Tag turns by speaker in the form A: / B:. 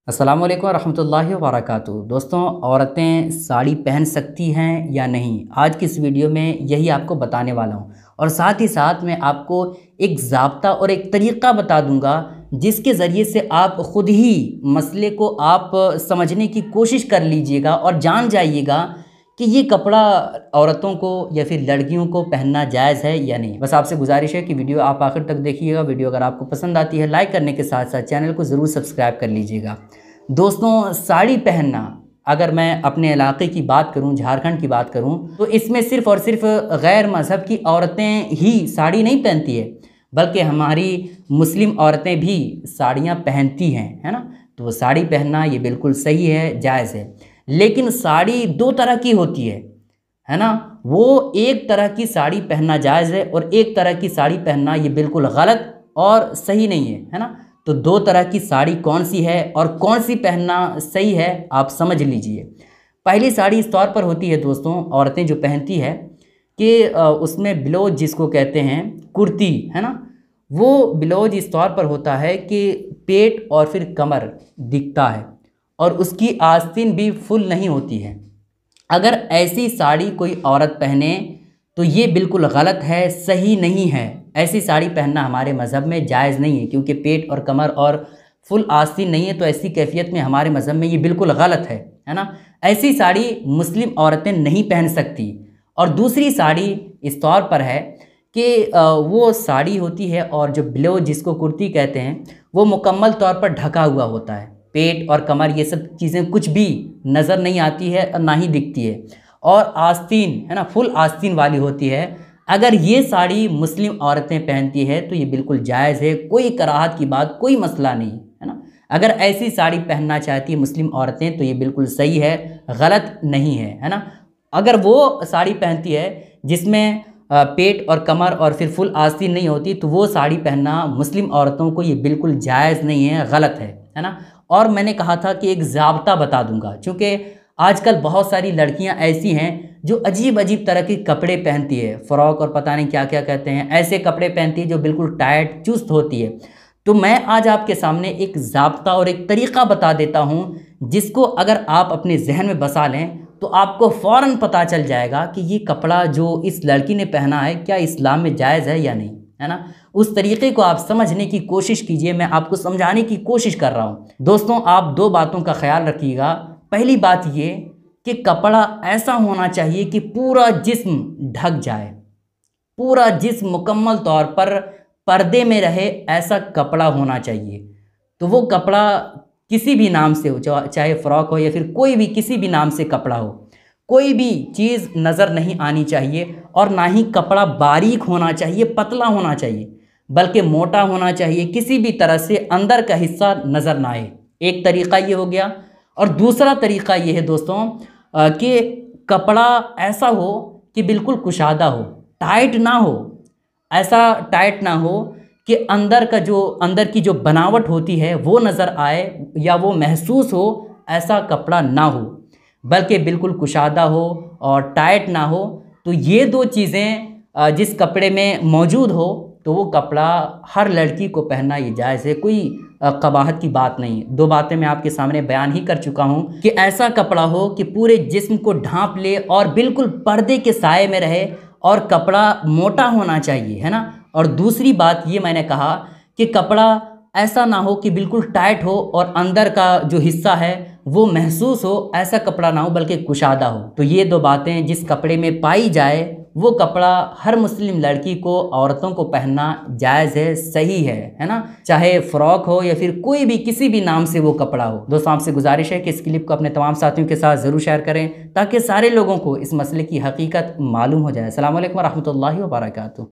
A: अस्सलाम वालेकुम रहमतुल्लाहि व बरकातुहू। दोस्तों, औरतें साड़ी पहन सकती हैं या नहीं, आज की इस वीडियो में यही आपको बताने वाला हूँ। और साथ ही साथ मैं आपको एक ज़ाब्ता और एक तरीक़ा बता दूँगा जिसके ज़रिए से आप ख़ुद ही मसले को आप समझने की कोशिश कर लीजिएगा और जान जाइएगा कि ये कपड़ा औरतों को या फिर लड़कियों को पहनना जायज़ है या नहीं। बस आपसे गुजारिश है कि वीडियो आप आखिर तक देखिएगा। वीडियो अगर आपको पसंद आती है लाइक करने के साथ साथ चैनल को ज़रूर सब्सक्राइब कर लीजिएगा। दोस्तों, साड़ी पहनना, अगर मैं अपने इलाके की बात करूं, झारखंड की बात करूं, तो इसमें सिर्फ़ और सिर्फ गैर मज़हब की औरतें ही साड़ी नहीं पहनती है, बल्कि हमारी मुस्लिम औरतें भी साड़ियां पहनती हैं, है ना। तो वो साड़ी पहनना ये बिल्कुल सही है, जायज़ है। लेकिन साड़ी दो तरह की होती है ना। वो एक तरह की साड़ी पहनना जायज़ है और एक तरह की साड़ी पहनना ये बिल्कुल गलत और सही नहीं है ना। तो दो तरह की साड़ी कौन सी है और कौन सी पहनना सही है, आप समझ लीजिए। पहली साड़ी इस तौर पर होती है दोस्तों, औरतें जो पहनती है कि उसमें ब्लाउज जिसको कहते हैं कुर्ती, है ना। वो ब्लाउज इस तौर पर होता है कि पेट और फिर कमर दिखता है और उसकी आस्तीन भी फुल नहीं होती है। अगर ऐसी साड़ी कोई औरत पहने तो ये बिल्कुल गलत है, सही नहीं है। ऐसी साड़ी पहनना हमारे मज़हब में जायज़ नहीं है, क्योंकि पेट और कमर और फुल आस्तीन नहीं है, तो ऐसी कैफियत में हमारे मज़हब में ये बिल्कुल गलत है ना। ऐसी साड़ी मुस्लिम औरतें नहीं पहन सकती। और दूसरी साड़ी इस तौर पर है कि वो साड़ी होती है और जो ब्लाउज जिसको कुर्ती कहते हैं वो मुकम्मल तौर पर ढका हुआ होता है। पेट और कमर ये सब चीज़ें कुछ भी नज़र नहीं आती है और ना ही दिखती है, और आस्तीन, है ना, फुल आस्तीन वाली होती है। अगर ये साड़ी मुस्लिम औरतें पहनती है तो ये बिल्कुल जायज़ है, कोई कराहत की बात, कोई मसला नहीं, है ना। अगर ऐसी साड़ी पहनना चाहती है मुस्लिम औरतें तो ये बिल्कुल सही है, गलत नहीं है ना। अगर वो साड़ी पहनती है जिसमें पेट और कमर और फिर फुल आस्तीन नहीं होती, तो वो साड़ी पहनना मुस्लिम औरतों को ये बिल्कुल जायज़ नहीं है, गलत है ना। और मैंने कहा था कि एक ज़ाब्ता बता दूंगा, क्योंकि आजकल बहुत सारी लड़कियां ऐसी हैं जो अजीब अजीब तरह के कपड़े पहनती है, फ़्रॉक और पता नहीं क्या क्या कहते हैं, ऐसे कपड़े पहनती है जो बिल्कुल टाइट चुस्त होती है। तो मैं आज आपके सामने एक ज़ाब्ता और एक तरीक़ा बता देता हूं, जिसको अगर आप अपने जहन में बसा लें तो आपको फ़ौरन पता चल जाएगा कि ये कपड़ा जो इस लड़की ने पहना है क्या इस्लाम में जायज़ है या नहीं, है ना। उस तरीक़े को आप समझने की कोशिश कीजिए, मैं आपको समझाने की कोशिश कर रहा हूँ। दोस्तों, आप दो बातों का ख्याल रखिएगा। पहली बात ये कि कपड़ा ऐसा होना चाहिए कि पूरा जिस्म ढक जाए, पूरा जिस्म मुकम्मल तौर पर पर्दे में रहे, ऐसा कपड़ा होना चाहिए। तो वो कपड़ा किसी भी नाम से हो, चाहे फ़्रॉक हो या फिर कोई भी किसी भी नाम से कपड़ा हो, कोई भी चीज़ नज़र नहीं आनी चाहिए। और ना ही कपड़ा बारीक होना चाहिए, पतला होना चाहिए, बल्कि मोटा होना चाहिए, किसी भी तरह से अंदर का हिस्सा नज़र ना आए। एक तरीक़ा ये हो गया। और दूसरा तरीक़ा ये है दोस्तों कि कपड़ा ऐसा हो कि बिल्कुल कुशादा हो, टाइट ना हो। ऐसा टाइट ना हो कि अंदर की जो बनावट होती है वो नज़र आए या वो महसूस हो, ऐसा कपड़ा ना हो, बल्कि बिल्कुल कुशादा हो और टाइट ना हो। तो ये दो चीज़ें जिस कपड़े में मौजूद हो तो वो कपड़ा हर लड़की को पहनना ये जायज़ है, कोई कबाहत की बात नहीं। दो बातें मैं आपके सामने बयान ही कर चुका हूँ कि ऐसा कपड़ा हो कि पूरे जिस्म को ढांप ले और बिल्कुल पर्दे के साए में रहे, और कपड़ा मोटा होना चाहिए, है ना। और दूसरी बात ये मैंने कहा कि कपड़ा ऐसा ना हो कि बिल्कुल टाइट हो और अंदर का जो हिस्सा है वो महसूस हो, ऐसा कपड़ा ना हो, बल्कि कुशादा हो। तो ये दो बातें जिस कपड़े में पाई जाए वो कपड़ा हर मुस्लिम लड़की को, औरतों को पहनना जायज़ है, सही है ना। चाहे फ़्रॉक हो या फिर कोई भी किसी भी नाम से वो कपड़ा हो। दोस्तों, आपसे गुजारिश है कि इस क्लिप को अपने तमाम साथियों के साथ ज़रूर शेयर करें, ताकि सारे लोगों को इस मसले की हकीकत मालूम हो जाए। अस्सलाम वालेकुम रहमतुल्लाहि व बरकातुहू।